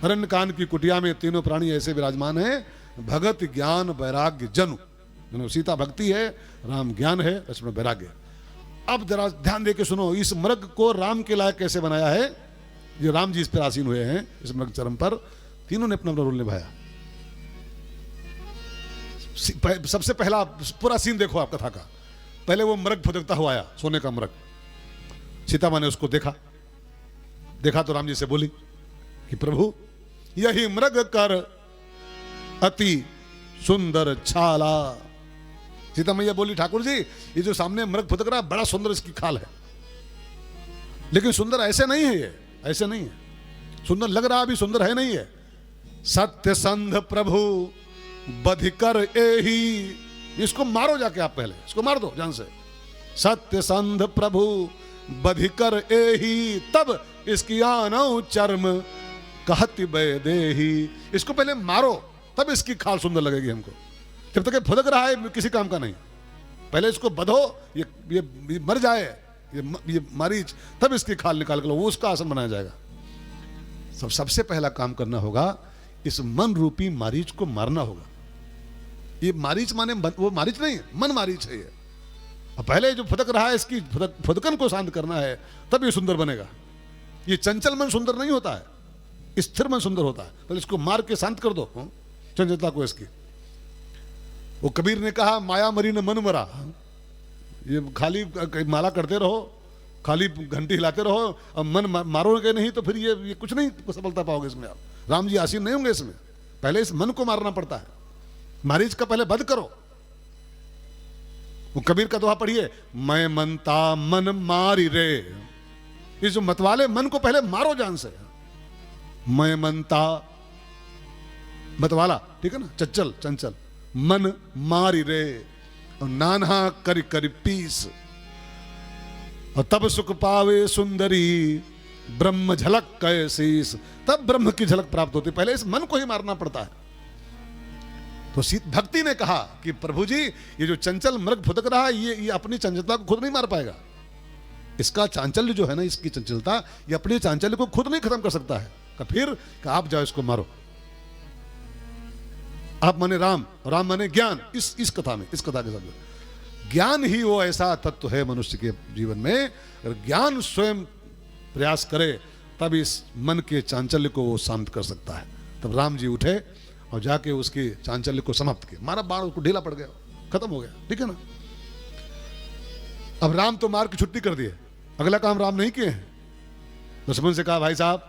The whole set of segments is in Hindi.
हिरण्यकान की कुटिया में तीनों प्राणी ऐसे विराजमान हैं, भगत ज्ञान वैराग्य जनु। सीता भक्ति है, राम ज्ञान है, लक्ष्मण वैराग्य। अब जरा ध्यान दे के सुनो, इस मृग को राम के लायक कैसे बनाया है। जो राम जी इस पर आसीन हुए हैं, इस मृग चरम पर, तीनों ने अपना रोल निभाया। सबसे पहला पूरा सीन देखो आप कथा का। पहले वो मृग फुदकता हुआ आया, सोने का मृग। सीता माँ ने उसको देखा तो राम जी से बोली कि प्रभु यही मृग कर अति सुंदर छाला। सीता मैया बोली ठाकुर जी ये जो सामने मृग फुदक रहा बड़ा सुंदर इसकी खाल है, लेकिन सुंदर ऐसे नहीं है, ये ऐसे नहीं है। सुंदर लग रहा अभी, सुंदर है नहीं है। सत्य संध प्रभु बधिकर एही, इसको मारो जाके आप, पहले इसको मार दो जान से। सत्य संध प्रभु बधिकर एही, तब इसकी आनौ चर्म कहति देही। इसको पहले मारो तब इसकी खाल सुंदर लगेगी हमको। जब तक ये फुदक रहा है किसी काम का नहीं। पहले इसको बधो, ये मर जाए, ये मारीच, तब इसकी खाल निकाल कर लो, वो उसका आसन बनाया जाएगा। सबसे पहला काम करना होगा, इस मन रूपी मारीच को मारना होगा। ये मारीच माने वो मारीच नहीं, मन मारीच है ये। और पहले जो फुदक रहा है इसकी फुदकन को शांत करना है, तब ये सुंदर बनेगा। ये चंचल मन सुंदर नहीं होता है, स्थिर मन सुंदर होता है। पहले इसको मार के शांत कर दो चंचलता को इसकी। वो कबीर ने कहा माया मरी न मन मरा। ये खाली माला करते रहो, खाली घंटी हिलाते रहो, और मन मारोगे नहीं तो फिर ये कुछ नहीं सफलता पाओगे इसमें। आप राम जी आसीन नहीं होंगे इसमें। पहले इस मन को मारना पड़ता है, मारीच का पहले वध करो। वो कबीर का दोहा पढ़िए, मैं मनता मन मारी रे। इस जो मतवाले मन को पहले मारो जान से। मैं मनता मतवाला, ठीक है ना, चंचल चंचल, मन मारी रे और नानहा करी करी पीस, और तब सुख पावे सुंदरी ब्रह्म झलक कैसीस। तब ब्रह्म की झलक प्राप्त होती। पहले इस मन को ही मारना पड़ता है। तो भक्ति ने कहा कि प्रभु जी ये जो चंचल मृग फुदक रहा है, ये अपनी चंचलता को खुद नहीं मार पाएगा। इसका चांचल्य जो है ना, इसकी चंचलता, ये अपने चांचल्य को खुद नहीं खत्म कर सकता है। फिर आप जाओ इसको मारो। आप माने राम, राम माने ज्ञान। इस कथा में, इस कथा के साथ ज्ञान ही वो ऐसा तत्व है मनुष्य के जीवन में, अगर ज्ञान स्वयं प्रयास करे तब इस मन के चांचल्य को वो शांत कर सकता है। तब राम जी उठे और जाके उसके चांचल्य को समाप्त किया। मारा बाण, उसको ढीला पड़ गया, खत्म हो गया, ठीक है ना। अब राम तो मार की छुट्टी कर दिए, अगला काम राम नहीं किए हैं। लक्ष्मण से कहा भाई साहब,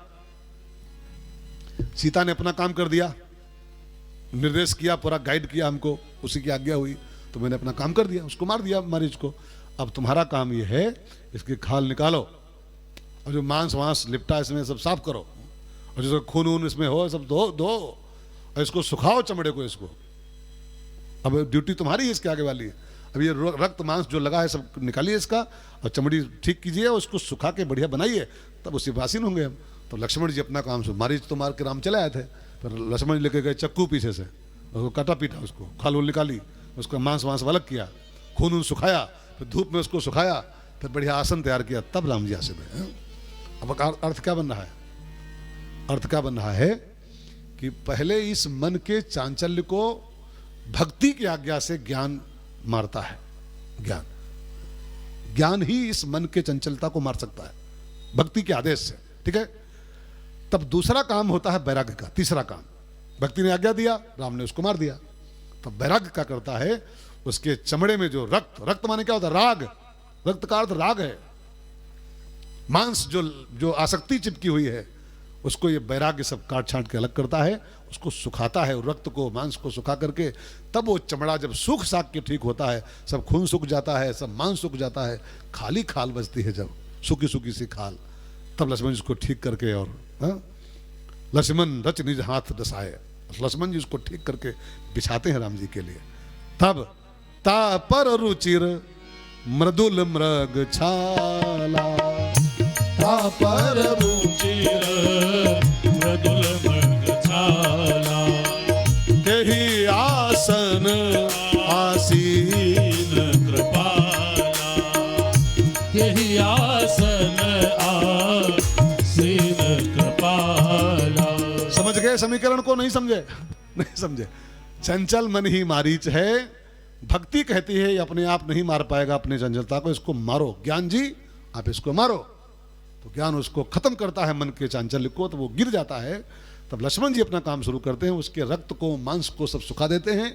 सीता ने अपना काम कर दिया, निर्देश किया, पूरा गाइड किया हमको, उसी की आज्ञा हुई, तो मैंने अपना काम कर दिया, उसको मार दिया मारीच को। अब तुम्हारा काम ये है, इसकी खाल निकालो और जो मांस वांस लिपटा इसमें सब साफ करो, और जो खून वून इसमें हो सब धो और इसको सुखाओ चमड़े को इसको। अब ड्यूटी तुम्हारी है इसके आगे वाली है। अब ये रक्त मांस जो लगा है सब निकालिए इसका, और चमड़ी ठीक कीजिए, उसको सुखा के बढ़िया बनाइए, तब उससे वासीन होंगे हम। तो लक्ष्मण जी अपना काम से मारीच तो मार के राम चले आए थे, पर लक्ष्मण जी लेके गए चक्कू पीछे से, उसको काटा पीटा, उसको खाल वूल निकाली, उसका मांस वांस अलग किया, खून वून सुखाया, फिर धूप में उसको सुखाया, फिर बढ़िया आसन तैयार किया, तब राम जी आसीन हुए। अब अर्थ क्या बन रहा है? अर्थ क्या बन रहा है कि पहले इस मन के चांचल्य को भक्ति की आज्ञा से ज्ञान मारता है। ज्ञान ही इस मन के चंचलता को मार सकता है, भक्ति के आदेश से, ठीक है। तब दूसरा काम होता है वैराग्य का, तीसरा काम। भक्ति ने आज्ञा दिया, राम ने उसको मार दिया। तब वैराग्य क्या करता है, उसके चमड़े में जो रक्त माने क्या होता है? राग। रक्त का अर्थ राग है। मांस जो आसक्ति चिपकी हुई है, उसको ये वैराग्य सब काट छांट के अलग करता है, उसको सुखाता है, रक्त को मांस को सुखा करके, तब वो चमड़ा जब सूख साख के ठीक होता है, सब खून सूख जाता है, सब मांस सूख जाता है, खाली खाल बचती है, जब सूखी सूखी सी खाल, तब लक्ष्मण जी उसको ठीक करके, और लक्ष्मण रच निज हाथ दसाए, लक्ष्मण जी उसको ठीक करके बिछाते हैं राम जी के लिए। तब ता पर रुचिर मृदुल मृग छाला, ता पर रुचिर मृदुल मृग छाला, तेहि आसन आसीन कृपाला, यही आसन आसीन कृपाला। समझ गए समीकरण को? नहीं समझे? नहीं समझे। चंचल मन ही मारीच है। भक्ति कहती है ये अपने आप नहीं मार पाएगा अपने चंचलता को, इसको मारो। ज्ञान जी आप इसको मारो, तो ज्ञान उसको खत्म करता है मन के चांचल्य को, तो वो गिर जाता है। तब लक्ष्मण जी अपना काम शुरू करते हैं, उसके रक्त को मांस को सब सुखा देते हैं,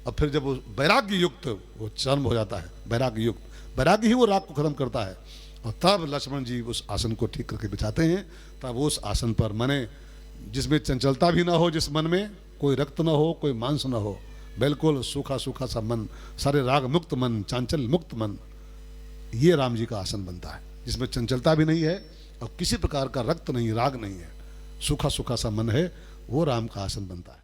और फिर जब वो वैराग्य युक्त वो जन्म हो जाता है, वैराग्य युक्त, वैराग्य ही वो राग को खत्म करता है। और तब लक्ष्मण जी उस आसन को ठीक करके बिछाते हैं। तब उस आसन पर मने जिसमें चंचलता भी ना हो, जिस मन में कोई रक्त ना हो, कोई मांस ना हो, बिल्कुल सूखा सूखा सा मन, सारे राग मुक्त मन, चांचल मुक्त मन, ये राम जी का आसन बनता है, जिसमें चंचलता भी नहीं है और किसी प्रकार का रक्त नहीं, राग नहीं है, सूखा सूखा सा मन है, वो राम का आसन बनता है।